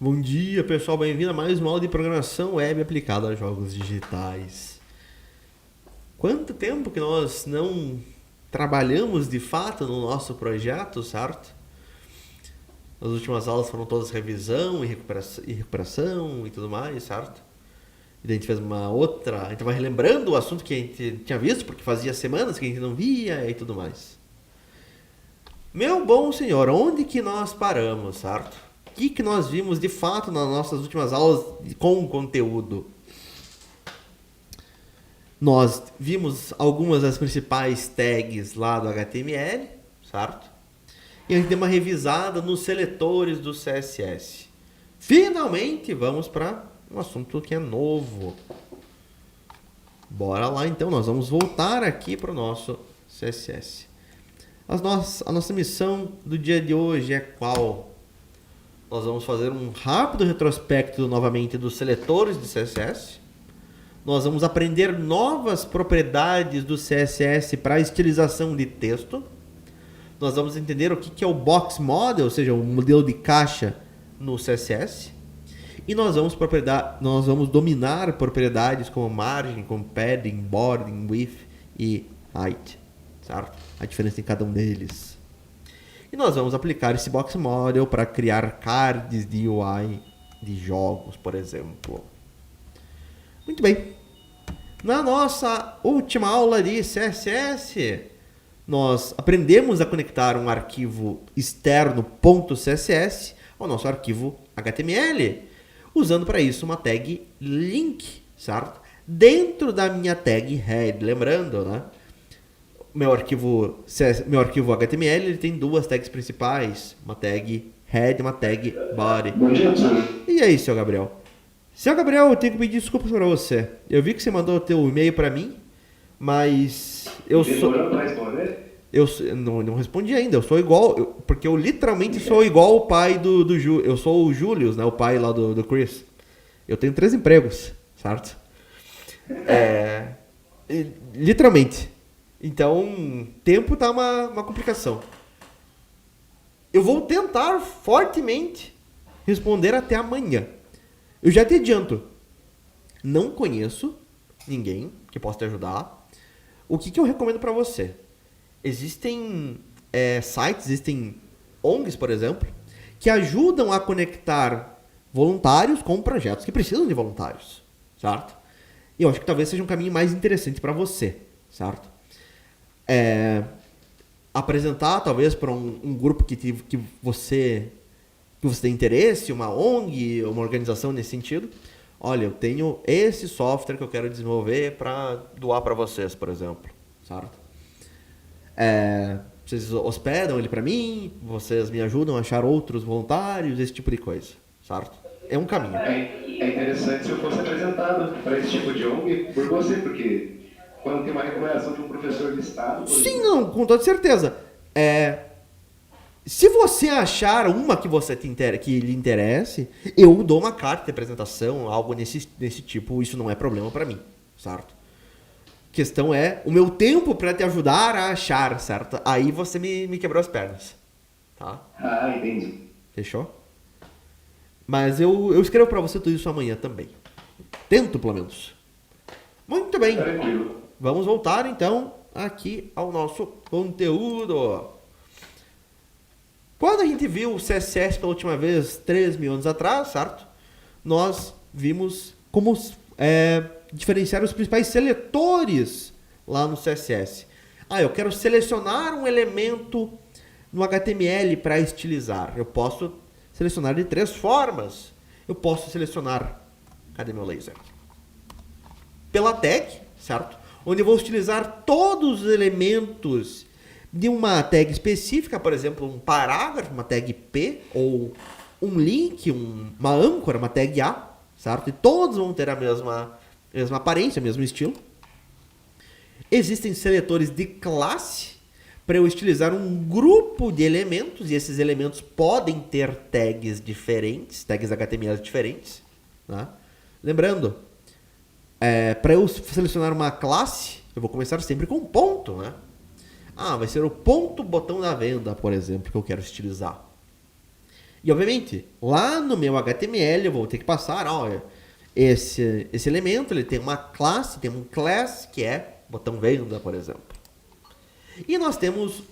Bom dia, pessoal. Bem-vindo a mais uma aula de programação web aplicada a jogos digitais. Quanto tempo que nós não trabalhamos de fato no nosso projeto, certo? As últimas aulas foram todas revisão e recuperação e tudo mais, certo? E daí a gente fez uma outra... A gente vai relembrando o assunto que a gente tinha visto, porque fazia semanas que a gente não via e tudo mais. Meu bom senhor, onde que nós paramos, certo? O que nós vimos de fato nas nossas últimas aulas com conteúdo? Nós vimos algumas das principais tags lá do HTML, certo? E a gente deu uma revisada nos seletores do CSS. Finalmente vamos para um assunto que é novo. Bora lá então, nós vamos voltar aqui para o nosso CSS. A nossa missão do dia de hoje é qual? Nós vamos fazer um rápido retrospecto novamente dos seletores de CSS. Nós vamos aprender novas propriedades do CSS para estilização de texto. Nós vamos entender o que é o box model, ou seja, o modelo de caixa no CSS. E nós vamos dominar propriedades como margem, como padding, border, width e height, certo? A diferença em cada um deles. E nós vamos aplicar esse box model para criar cards de UI de jogos, por exemplo. Muito bem. Na nossa última aula de CSS, nós aprendemos a conectar um arquivo externo .css ao nosso arquivo HTML, usando para isso uma tag link, certo? Dentro da minha tag head, lembrando, né? Meu arquivo HTML ele tem duas tags principais, uma tag head e uma tag body. Bom dia, professor. E aí, seu Gabriel? Seu Gabriel, eu tenho que pedir desculpas para você. Eu vi que você mandou o teu e-mail para mim, mas eu não respondi ainda. Eu sou igual, porque eu literalmente sou igual o pai do Júlio. Eu sou o Julius, né, o pai lá do Chris. Eu tenho 3 empregos, certo? Literalmente. Então, tempo tá uma complicação. Eu vou tentar fortemente responder até amanhã. Eu já te adianto. Não conheço ninguém que possa te ajudar. O que eu recomendo para você? Existem sites, existem ONGs, por exemplo, que ajudam a conectar voluntários com projetos que precisam de voluntários, certo? E eu acho que talvez seja um caminho mais interessante para você, certo? Apresentar talvez para um grupo que você tem interesse, uma ONG, uma organização nesse sentido. Olha, eu tenho esse software que eu quero desenvolver para doar para vocês, por exemplo, certo? Vocês hospedam ele para mim, vocês me ajudam a achar outros voluntários, esse tipo de coisa, certo? É um caminho. É interessante se eu fosse apresentado para esse tipo de ONG por você, porque quando tem uma recomendação de um professor de estado... Sim, não, com toda certeza. Se você achar uma que que lhe interesse, eu dou uma carta de apresentação, algo nesse tipo, isso não é problema para mim, certo? A questão é o meu tempo para te ajudar a achar, certo? Aí você me quebrou as pernas, tá? Ah, entendi. Fechou? Mas eu escrevo para você tudo isso amanhã também. Tento, pelo menos. Muito bem. Tranquilo. Vamos voltar, então, aqui ao nosso conteúdo. Quando a gente viu o CSS pela última vez, 3.000 anos atrás, certo? Nós vimos como diferenciar os principais seletores lá no CSS. Eu quero selecionar um elemento no HTML para estilizar. Eu posso selecionar de 3 formas. Eu posso selecionar... Cadê meu laser? Pela tag, certo? Onde eu vou utilizar todos os elementos de uma tag específica, por exemplo, um parágrafo, uma tag P, ou um link, uma âncora, uma tag A, certo? E todos vão ter a mesma aparência, o mesmo estilo. Existem seletores de classe para eu estilizar um grupo de elementos, e esses elementos podem ter tags diferentes, tags HTML diferentes, né? Lembrando, para eu selecionar uma classe, eu vou começar sempre com um ponto, né? Vai ser o ponto botão da venda, por exemplo, que eu quero estilizar. E, obviamente, lá no meu HTML eu vou ter que passar, olha, esse elemento ele tem uma classe, tem um class que é botão venda, por exemplo. E nós temos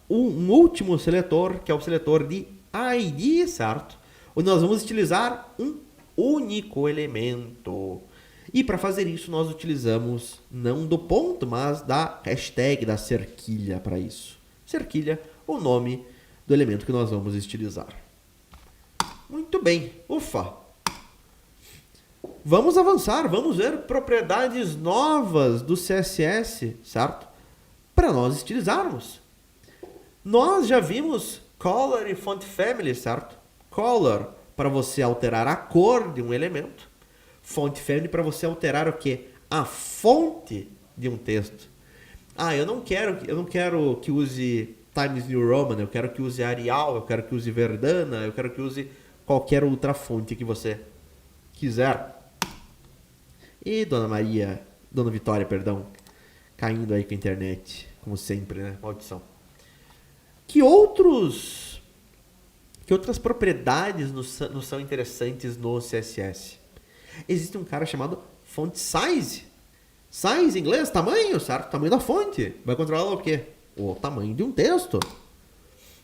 um último seletor, que é o seletor de ID, certo? Onde nós vamos utilizar um único elemento. E para fazer isso nós utilizamos não do ponto, mas da hashtag, da cerquilha para isso. Cerquilha, o nome do elemento que nós vamos estilizar. Muito bem, ufa! Vamos avançar, vamos ver propriedades novas do CSS, certo? Para nós estilizarmos. Nós já vimos color e font family, certo? Color para você alterar a cor de um elemento. Font family para você alterar o quê? A fonte de um texto. Ah, eu não quero que use Times New Roman, eu quero que use Arial, eu quero que use Verdana, eu quero que use qualquer outra fonte que você quiser. E Dona Vitória, perdão, caindo aí com a internet, como sempre, né? Maldição. Que outras propriedades nos são interessantes no CSS? Existe um cara chamado font size. Size em inglês, tamanho, certo? Tamanho da fonte. Vai controlar o quê? O tamanho de um texto.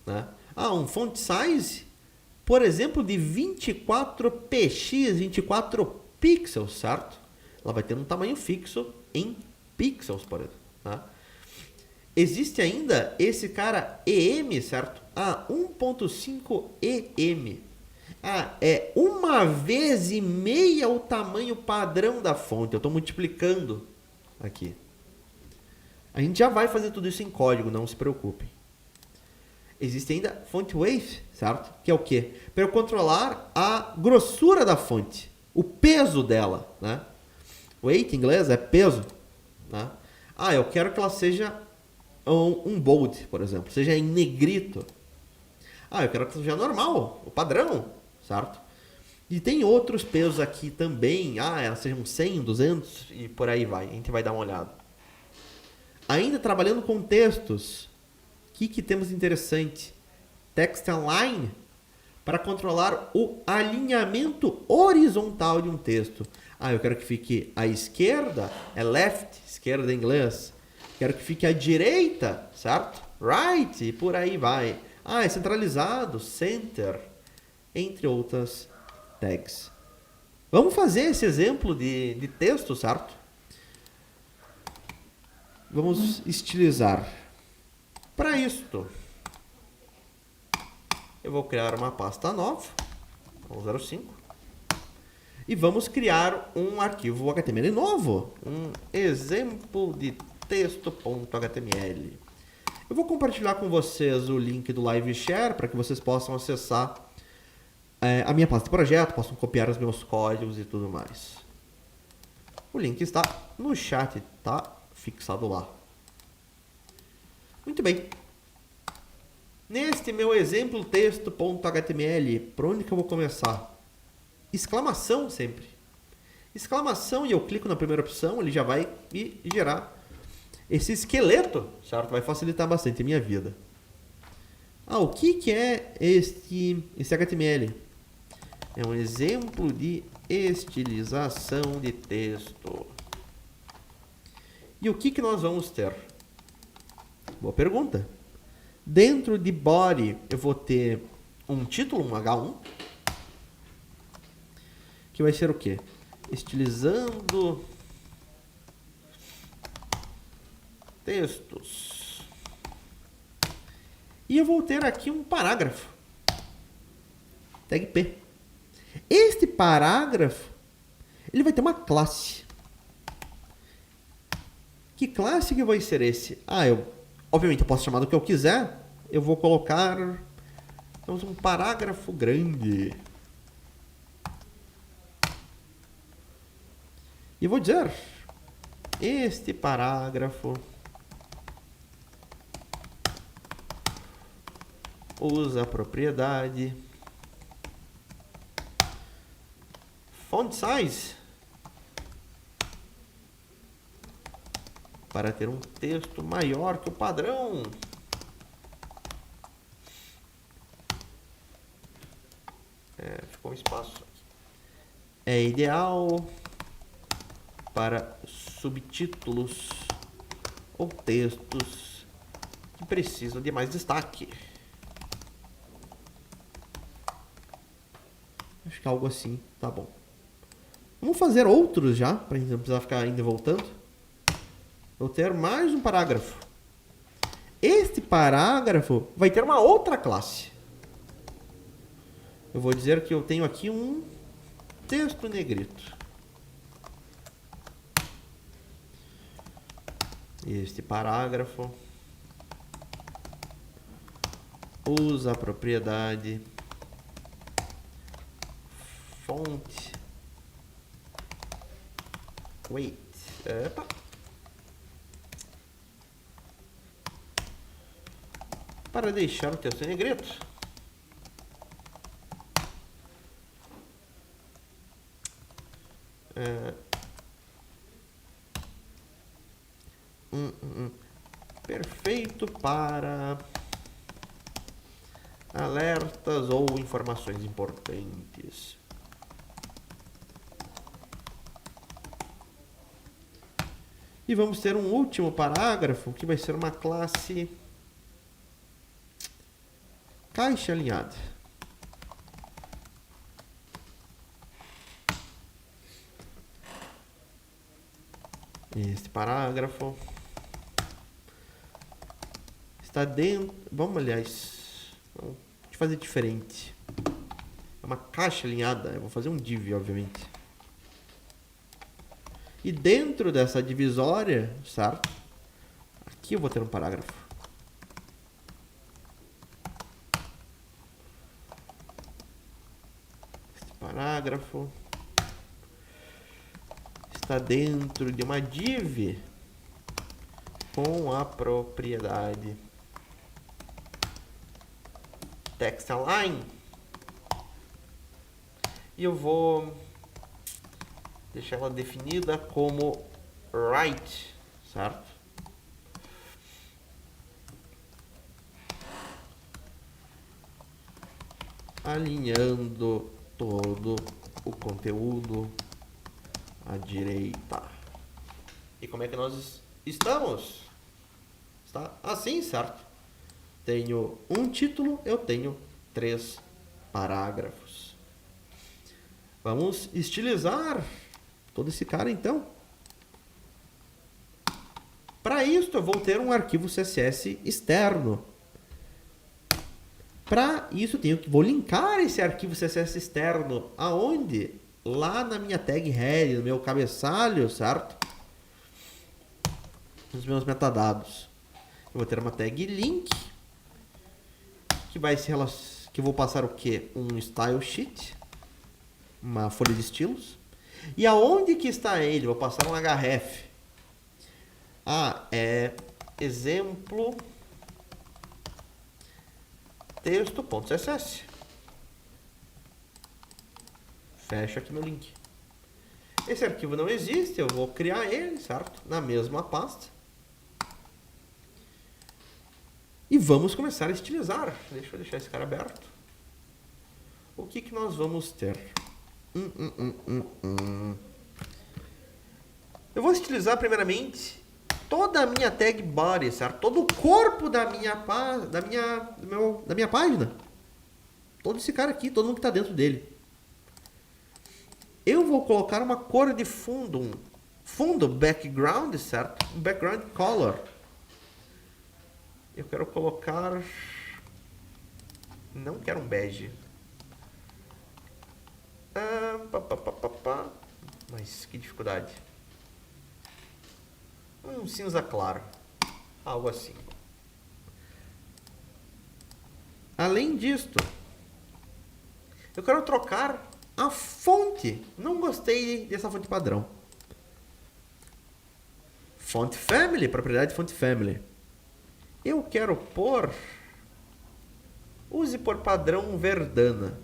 Né? Um font size, por exemplo, de 24 px, 24 pixels, certo? Ela vai ter um tamanho fixo em pixels, por exemplo. Tá? Existe ainda esse cara EM, certo? 1.5 EM. É 1,5 o tamanho padrão da fonte. Eu estou multiplicando aqui. A gente já vai fazer tudo isso em código, não se preocupem. Existe ainda font weight, certo? Que é o quê? Para eu controlar a grossura da fonte, o peso dela, né? Weight em inglês é peso, né? Eu quero que ela seja um bold, por exemplo, seja em negrito. Eu quero que seja normal, o padrão, certo? E tem outros pesos aqui também, elas sejam 100, 200 e por aí vai. A gente vai dar uma olhada. Ainda trabalhando com textos, o que temos de interessante? Text align, para controlar o alinhamento horizontal de um texto. Eu quero que fique à esquerda, é left, esquerda em inglês. Quero que fique à direita, certo? Right, e por aí vai. É centralizado, center, entre outras tags. Vamos fazer esse exemplo de texto, certo? Vamos estilizar. Para isto, eu vou criar uma pasta nova, 05, e vamos criar um arquivo HTML novo, um exemplo de texto.html. Eu vou compartilhar com vocês o link do Live Share para que vocês possam acessar a minha pasta de projeto, possam copiar os meus códigos e tudo mais. O link está no chat, está fixado lá. Muito bem. Neste meu exemplo texto.html, por onde que eu vou começar? Exclamação sempre. Exclamação, e eu clico na primeira opção, ele já vai me gerar esse esqueleto, certo? Vai facilitar bastante a minha vida. O que é esse HTML? É um exemplo de estilização de texto. E o que nós vamos ter? Boa pergunta. Dentro de body, eu vou ter um título, um H1, que vai ser o quê? Estilizando textos. E eu vou ter aqui um parágrafo. Tag P. Este parágrafo, ele vai ter uma classe. Que classe que vai ser esse? Obviamente eu posso chamar do que eu quiser. Eu vou colocar um parágrafo grande. E vou dizer, este parágrafo usa a propriedade font size para ter um texto maior que o padrão. espaço é ideal para subtítulos ou textos que precisam de mais destaque. Acho que algo assim tá bom. Vamos fazer outros já, para a gente não precisar ficar indo e voltando. Vou ter mais um parágrafo. Este parágrafo vai ter uma outra classe. Eu vou dizer que eu tenho aqui um texto negrito. Este parágrafo usa a propriedade font weight. Epa. Para deixar o texto em negrito. Perfeito para alertas ou informações importantes. E vamos ter um último parágrafo que vai ser uma classe caixa alinhada. Este parágrafo está dentro... Vamos fazer diferente. É uma caixa alinhada. Eu vou fazer um div, obviamente. E dentro dessa divisória, certo? Aqui eu vou ter um parágrafo. Este parágrafo está dentro de uma div com a propriedade text align. E eu vou deixar ela definida como right, certo? Alinhando todo o conteúdo à direita. E como é que nós estamos? Está assim, certo? Tenho um título, eu tenho 3 parágrafos. Vamos estilizar todo esse cara, então. Para isso, eu vou ter um arquivo CSS externo. Para isso, vou linkar esse arquivo CSS externo. Aonde? Lá na minha tag head, no meu cabeçalho, certo? Nos meus metadados. Eu vou ter uma tag link. Que eu vou passar o quê? Um style sheet. Uma folha de estilos. E aonde que está ele? Vou passar um href. É exemplo texto.css. Fecho aqui meu link. Esse arquivo não existe, eu vou criar ele, certo? Na mesma pasta. E vamos começar a estilizar. Deixa eu deixar esse cara aberto. O que nós vamos ter? Eu vou estilizar primeiramente toda a minha tag body, certo? Todo o corpo da minha página. Todo esse cara aqui, todo mundo que está dentro dele. Eu vou colocar uma cor de fundo, um fundo background, certo? Um background color. Eu quero colocar... Não quero um bege. Mas que dificuldade. Um cinza claro. Algo assim. Além disto, eu quero trocar a fonte. Não gostei dessa fonte padrão. Font family, propriedade font family. Eu quero pôr... Use por padrão Verdana.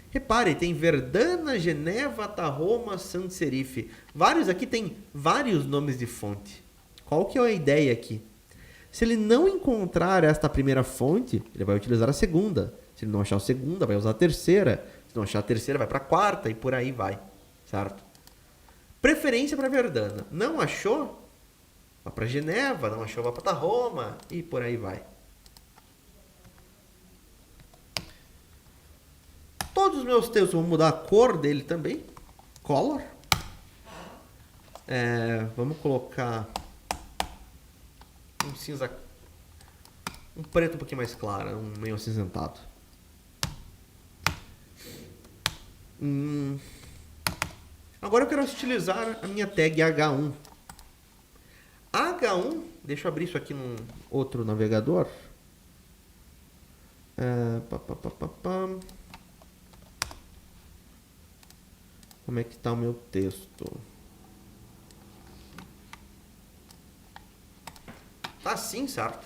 Repare, tem Verdana, Geneva, Tarroma, Sans Serif. Vários aqui tem vários nomes de fonte. Qual que é a ideia aqui? Se ele não encontrar esta primeira fonte, ele vai utilizar a segunda. Se ele não achar a segunda, vai usar a terceira. Se não achar a terceira, vai para a quarta e por aí vai, certo? Preferência para Verdana. Não achou? Vai para Geneva, não achou? Vai para Roma e por aí vai. Todos os meus textos, vou mudar a cor dele também. Color. Vamos colocar um cinza, um preto um pouquinho mais claro, um meio acinzentado. Agora eu quero utilizar a minha tag H1. H1, deixa eu abrir isso aqui num outro navegador. Como é que está o meu texto? Tá assim, certo?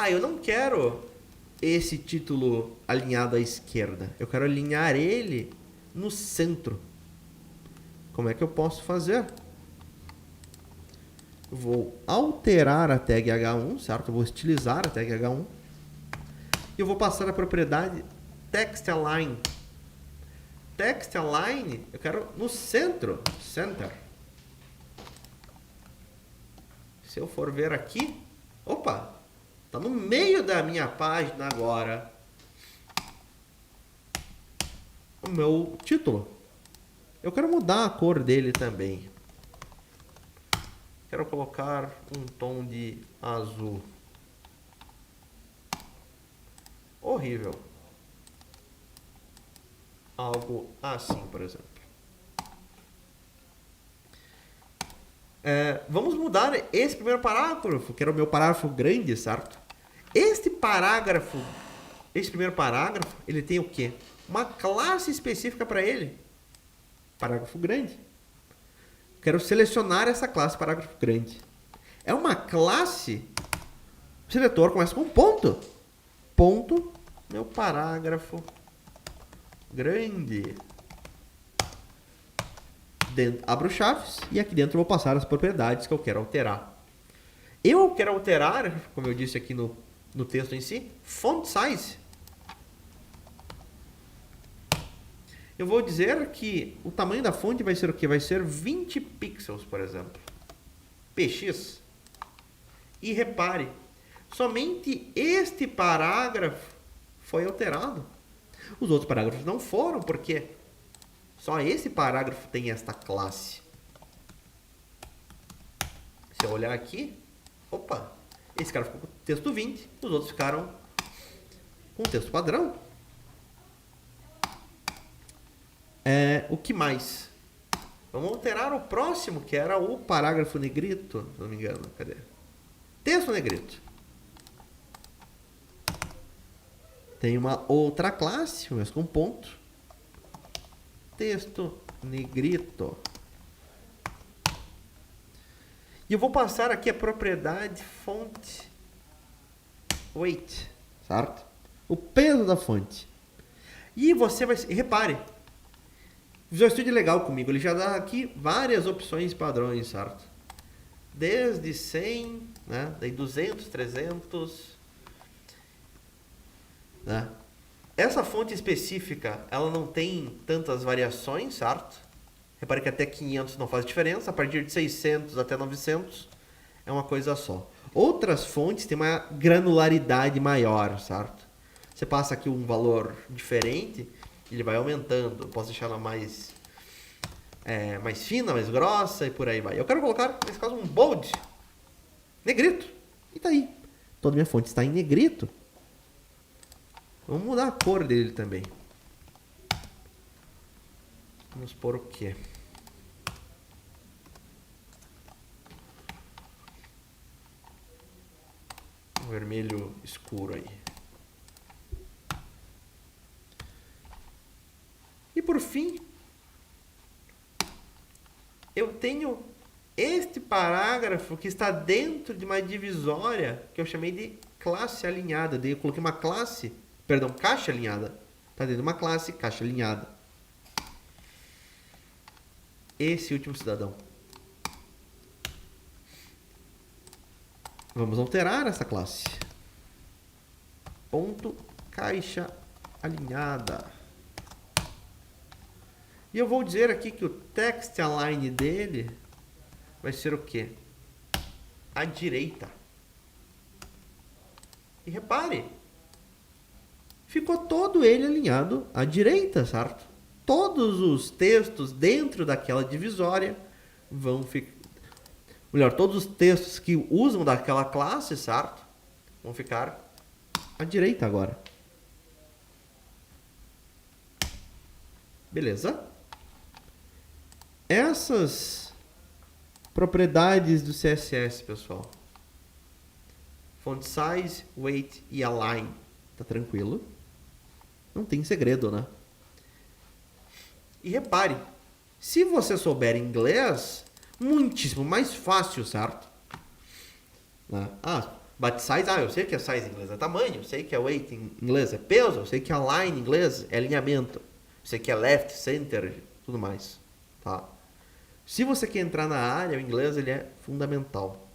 Eu não quero esse título alinhado à esquerda. Eu quero alinhar ele no centro. Como é que eu posso fazer? Eu vou alterar a tag H1, certo? Eu vou estilizar a tag H1. E eu vou passar a propriedade Text Align. Text Align, eu quero no centro. Center. Se eu for ver aqui, opa, está no meio da minha página agora o meu título. Eu quero mudar a cor dele também. Quero colocar um tom de azul. Horrível. Algo assim, por exemplo. Vamos mudar esse primeiro parágrafo, que era o meu parágrafo grande, certo? Esse primeiro parágrafo, ele tem o quê? Uma classe específica para ele. Parágrafo grande. Quero selecionar essa classe parágrafo grande. É uma classe. O seletor começa com um ponto. Ponto, meu parágrafo grande. Abro chaves e aqui dentro eu vou passar as propriedades que eu quero alterar. Eu quero alterar, como eu disse aqui no texto em si, font size. Eu vou dizer que o tamanho da fonte vai ser o quê? Vai ser 20 pixels, por exemplo. PX. E repare, somente este parágrafo foi alterado. Os outros parágrafos não foram, porque só esse parágrafo tem esta classe. Se eu olhar aqui, opa, esse cara ficou com texto 20, os outros ficaram com texto padrão. O que mais? Vamos alterar o próximo, que era o parágrafo negrito, se não me engano. Cadê? Texto negrito. Tem uma outra classe, mas com ponto. Texto negrito. E eu vou passar aqui a propriedade fonte weight, certo? O peso da fonte. E você vai... Repare, o Visual Studio é legal comigo. Ele já dá aqui várias opções padrões, certo? Desde 100, né? Daí 200, 300... né? Essa fonte específica, ela não tem tantas variações, certo? Repare que até 500 não faz diferença. A partir de 600 até 900 é uma coisa só. Outras fontes têm uma granularidade maior, certo? Você passa aqui um valor diferente, ele vai aumentando. Eu posso deixar ela mais fina, mais grossa e por aí vai. Eu quero colocar, nesse caso, um bold negrito. E tá aí. Toda minha fonte está em negrito. Vamos mudar a cor dele também. Vamos pôr o quê? Um vermelho escuro aí. E por fim, eu tenho este parágrafo que está dentro de uma divisória que eu chamei de classe alinhada. Daí eu coloquei uma classe, perdão, caixa alinhada. Está dentro de uma classe, caixa alinhada. Esse último cidadão. Vamos alterar essa classe. Ponto caixa alinhada. E eu vou dizer aqui que o text align dele vai ser o quê? À direita. E repare, ficou todo ele alinhado à direita, certo? Todos os textos dentro daquela divisória vão ficar... Melhor, todos os textos que usam daquela classe, certo? Vão ficar à direita agora. Beleza? Essas propriedades do CSS, pessoal. Font size, weight e align. Tá tranquilo? Não tem segredo, né? E repare, se você souber inglês, muitíssimo mais fácil, certo? But size, eu sei que é size em inglês é tamanho, eu sei que é weight em inglês é peso, eu sei que align em inglês é alinhamento, eu sei que é left, center, tudo mais, tá? Se você quer entrar na área, o inglês ele é fundamental.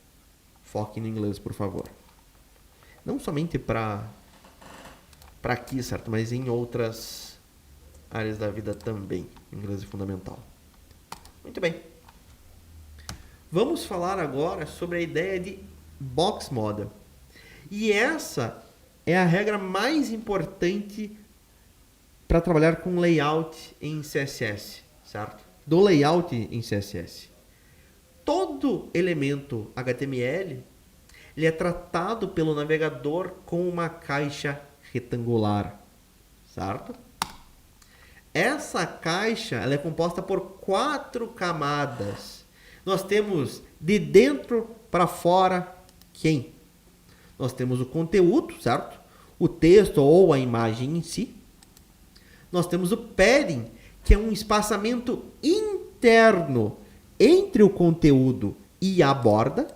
Foque no inglês, por favor. Não somente para aqui, certo? Mas em outras áreas da vida também. O inglês é fundamental. Muito bem. Vamos falar agora sobre a ideia de box model. E essa é a regra mais importante para trabalhar com layout em CSS, certo? Do layout em CSS. Todo elemento HTML ele é tratado pelo navegador com uma caixa retangular, certo? Essa caixa ela é composta por 4 camadas. Nós temos de dentro para fora quem? Nós temos o conteúdo, certo? O texto ou a imagem em si. Nós temos o padding, que é um espaçamento interno entre o conteúdo e a borda.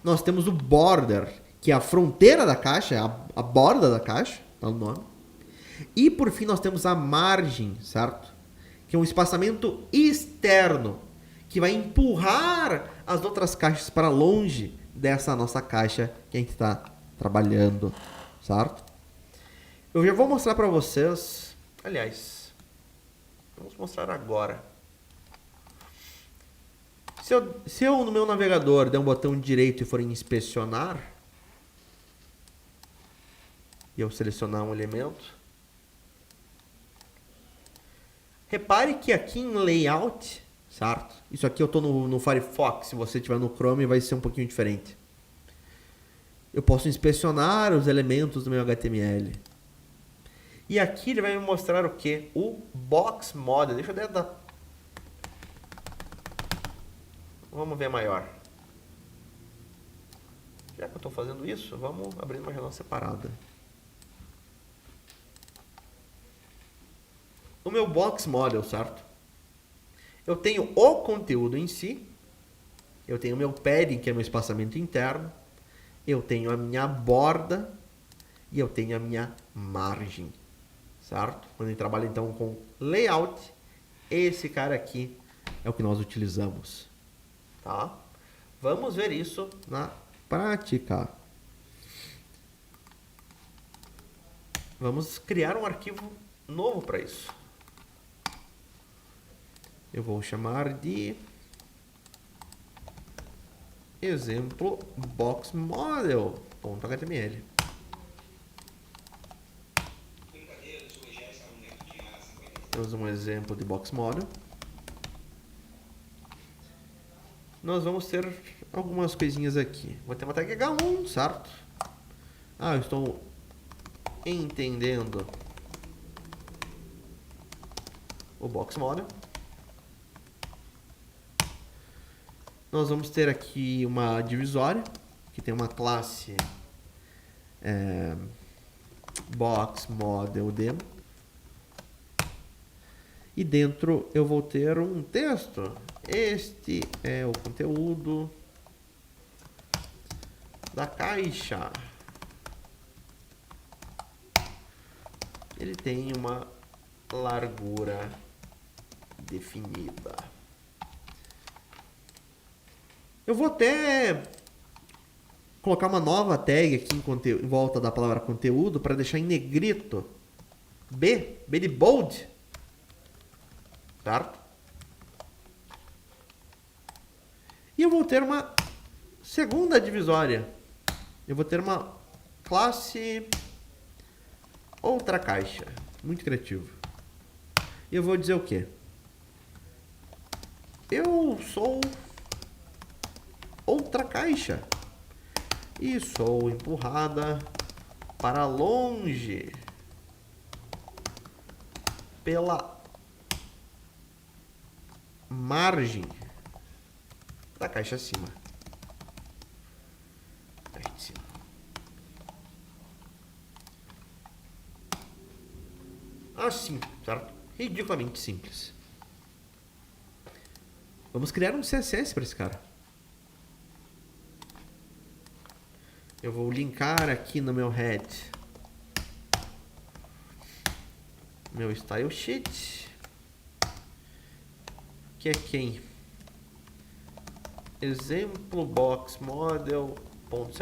Nós temos o border, que é a fronteira da caixa, a borda da caixa, tá o nome. E por fim nós temos a margem, certo? Que é um espaçamento externo, que vai empurrar as outras caixas para longe dessa nossa caixa que a gente está trabalhando, certo? Eu já vou mostrar para vocês, aliás, vamos mostrar agora. Se eu no meu navegador der um botão direito e for em inspecionar, e eu selecionar um elemento, repare que aqui em layout, certo? Isso aqui eu estou no Firefox, se você estiver no Chrome vai ser um pouquinho diferente. Eu posso inspecionar os elementos do meu HTML. E aqui ele vai me mostrar o que? O box model. Deixa eu dar... Vamos ver maior. Já que eu estou fazendo isso, vamos abrir uma janela separada. O meu box model, certo? Eu tenho o conteúdo em si. Eu tenho o meu padding, que é meu espaçamento interno. Eu tenho a minha borda. E eu tenho a minha margem. Certo? Quando a gente trabalha então com layout, esse cara aqui é o que nós utilizamos. Tá? Vamos ver isso na prática. Vamos criar um arquivo novo para isso. Eu vou chamar de exemplo boxmodel.html. Temos um exemplo de box model. Nós vamos ter algumas coisinhas aqui. Vou ter uma tag H1, certo? Eu estou entendendo o box model. Nós vamos ter aqui uma divisória, que tem uma classe box model demo. E dentro eu vou ter um texto. Este é o conteúdo da caixa. Ele tem uma largura definida. Eu vou até colocar uma nova tag aqui em volta da palavra conteúdo para deixar em negrito. B de bold. certo? E eu vou ter uma segunda divisória. Eu vou ter uma classe outra caixa. Muito criativo. E eu vou dizer o quê? Eu sou outra caixa. E sou empurrada para longe pela margem da caixa acima. Caixa de cima. Assim, certo? Ridiculamente simples. Vamos criar um CSS para esse cara. Eu vou linkar aqui no meu head meu style sheet, que é quem? Exemplo box model.css.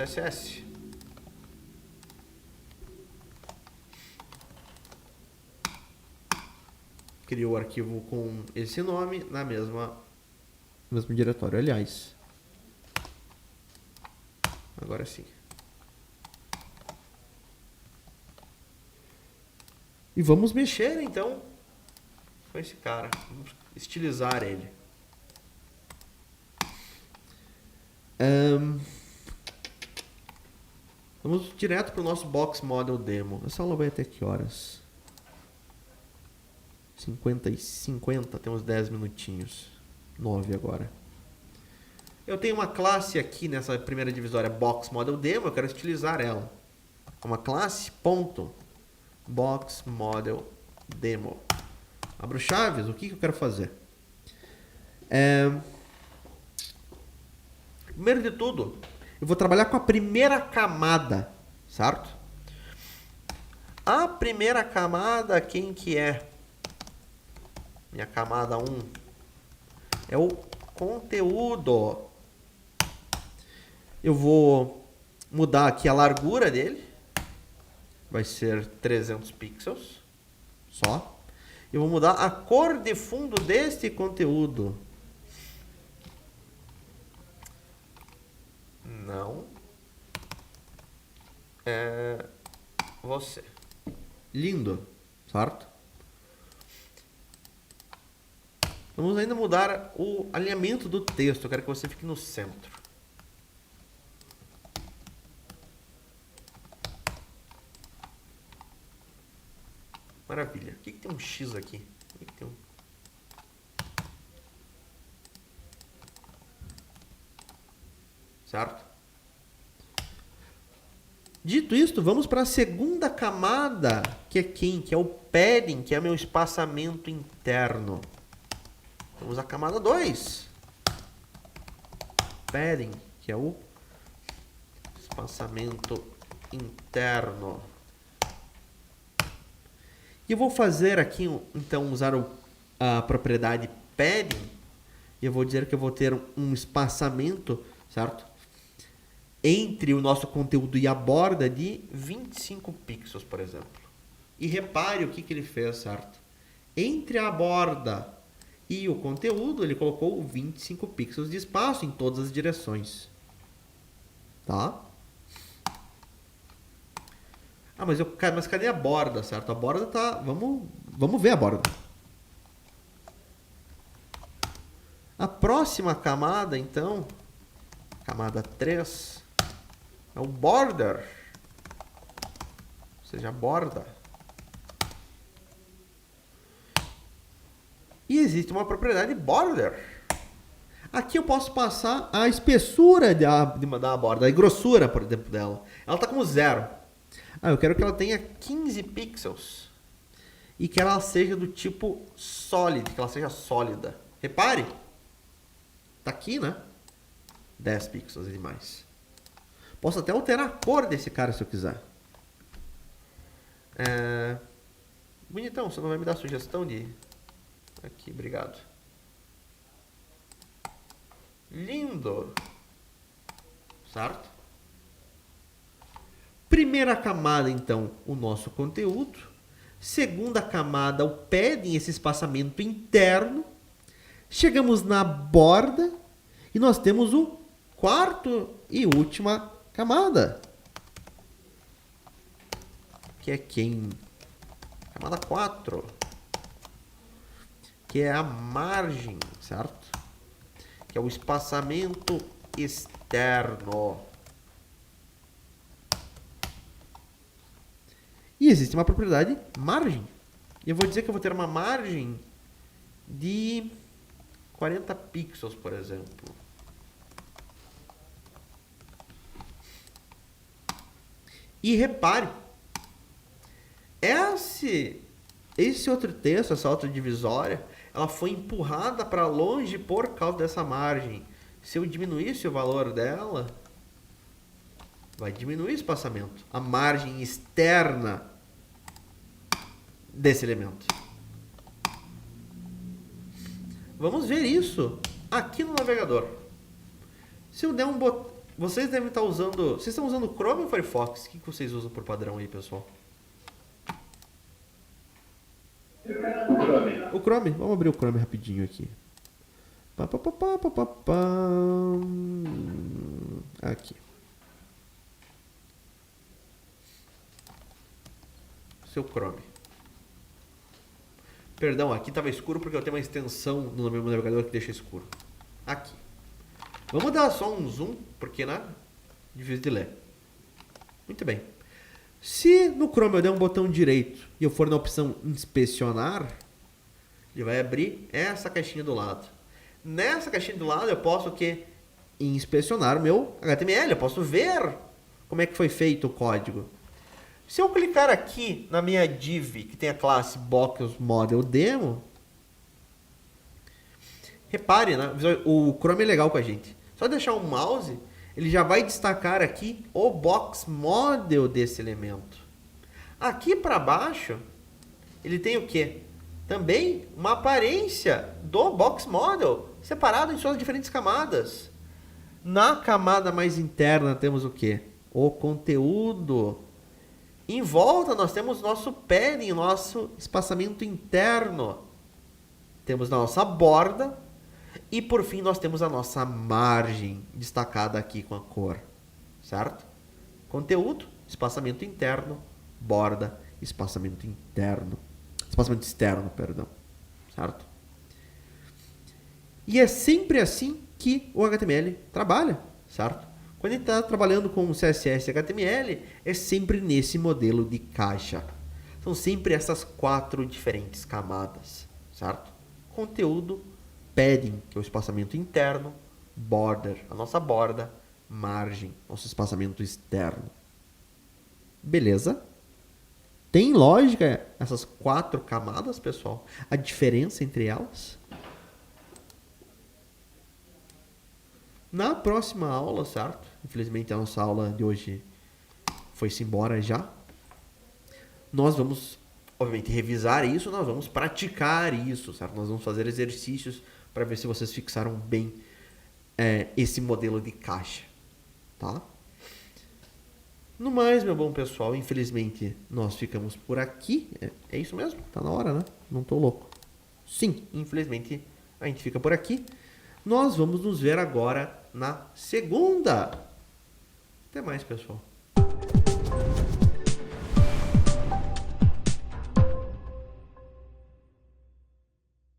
Criou o arquivo com esse nome no mesmo diretório, aliás. Agora sim. E vamos mexer então com esse cara. Vamos estilizar ele. Vamos direto para o nosso box model demo. Essa aula vai até que horas? 50, temos 10 minutinhos. 9 agora. Eu tenho uma classe aqui nessa primeira divisória box model demo, eu quero estilizar ela. Uma classe ponto box model demo. Abro chaves, o que eu quero fazer? Primeiro de tudo, eu vou trabalhar com a primeira camada, certo? A primeira camada, quem que é? Minha camada 1 é o conteúdo. Eu vou mudar aqui a largura dele. Vai ser 300 pixels só. Eu vou mudar a cor de fundo deste conteúdo. Não é você. Lindo, certo? Vamos ainda mudar o alinhamento do texto. Eu quero que você fique no centro. Maravilha. Por que tem um X aqui? Por que tem um... Certo? Dito isto, vamos para a segunda camada, que é quem? Que é o padding, que é meu espaçamento interno. Vamos à camada 2. Padding, que é o espaçamento interno. E eu vou fazer aqui, então, usar a propriedade padding. E eu vou dizer que eu vou ter um espaçamento, certo? Entre o nosso conteúdo e a borda de 25 pixels, por exemplo. E repare o que ele fez, certo? Entre a borda e o conteúdo, ele colocou 25 pixels de espaço em todas as direções. Tá? Ah, mas cadê a borda, certo? A borda tá... Vamos ver a borda. A próxima camada, então, camada 3, é o border. Ou seja, a borda. E existe uma propriedade border. Aqui eu posso passar a espessura da borda, a grossura, por exemplo, dela. Ela está como 0. Ah, eu quero que ela tenha 15 pixels. E que ela seja do tipo solid, que ela seja sólida. Repare. Tá aqui, né? 10 pixels e mais. Posso até alterar a cor desse cara se eu quiser. Bonitão, você não vai me dar sugestão de... Aqui, obrigado. Lindo. Certo? Primeira camada, então, o nosso conteúdo. Segunda camada, o padding, esse espaçamento interno. Chegamos na borda e nós temos o quarto e última camada. Que é quem? Camada 4. Que é a margem, certo? Que é o espaçamento externo. E existe uma propriedade margem. E eu vou dizer que eu vou ter uma margem de 40 pixels, por exemplo. E repare, esse outro texto, essa outra divisória, ela foi empurrada para longe por causa dessa margem. Se eu diminuísse o valor dela, vai diminuir o espaçamento, a margem externa desse elemento. Vamos ver isso aqui no navegador. Se eu der um botão, vocês devem estar usando, vocês estão usando Chrome ou Firefox? O que vocês usam por padrão aí, pessoal? O Chrome. Vamos abrir o Chrome rapidinho aqui. Aqui. Seu Chrome. Perdão, aqui estava escuro porque eu tenho uma extensão no meu navegador que deixa escuro. Aqui. Vamos dar só um zoom, porque né? Difícil de ler. Muito bem. Se no Chrome eu der um botão direito e eu for na opção inspecionar, ele vai abrir essa caixinha do lado. Nessa caixinha do lado eu posso o quê? Inspecionar o meu HTML. Eu posso ver como é que foi feito o código. Se eu clicar aqui na minha div, que tem a classe Box Model Demo, repare, né? O Chrome é legal com a gente. Só deixar o mouse, ele já vai destacar aqui o box model desse elemento. Aqui para baixo, ele tem o quê? Também uma aparência do box model, separado em suas diferentes camadas. Na camada mais interna temos o quê? O conteúdo. Em volta nós temos nosso padding, nosso espaçamento interno. Temos a nossa borda. E por fim nós temos a nossa margem destacada aqui com a cor, certo? Conteúdo, espaçamento interno, borda, espaçamento externo, perdão, certo? E é sempre assim que o HTML trabalha, certo? Quando a gente está trabalhando com CSS e HTML, é sempre nesse modelo de caixa. São sempre essas 4 diferentes camadas, certo? Conteúdo, padding, que é o espaçamento interno, border, a nossa borda, margem, nosso espaçamento externo. Beleza? Tem lógica essas 4 camadas, pessoal? A diferença entre elas? Na próxima aula, certo? Infelizmente a nossa aula de hoje foi-se embora já. Nós vamos, obviamente, revisar isso, nós vamos praticar isso, certo? Nós vamos fazer exercícios para ver se vocês fixaram bem esse modelo de caixa, tá? No mais, meu bom pessoal, infelizmente nós ficamos por aqui. É isso mesmo? Tá na hora, né? Não tô louco. Sim, infelizmente a gente fica por aqui. Nós vamos nos ver agora na segunda. Até mais, pessoal.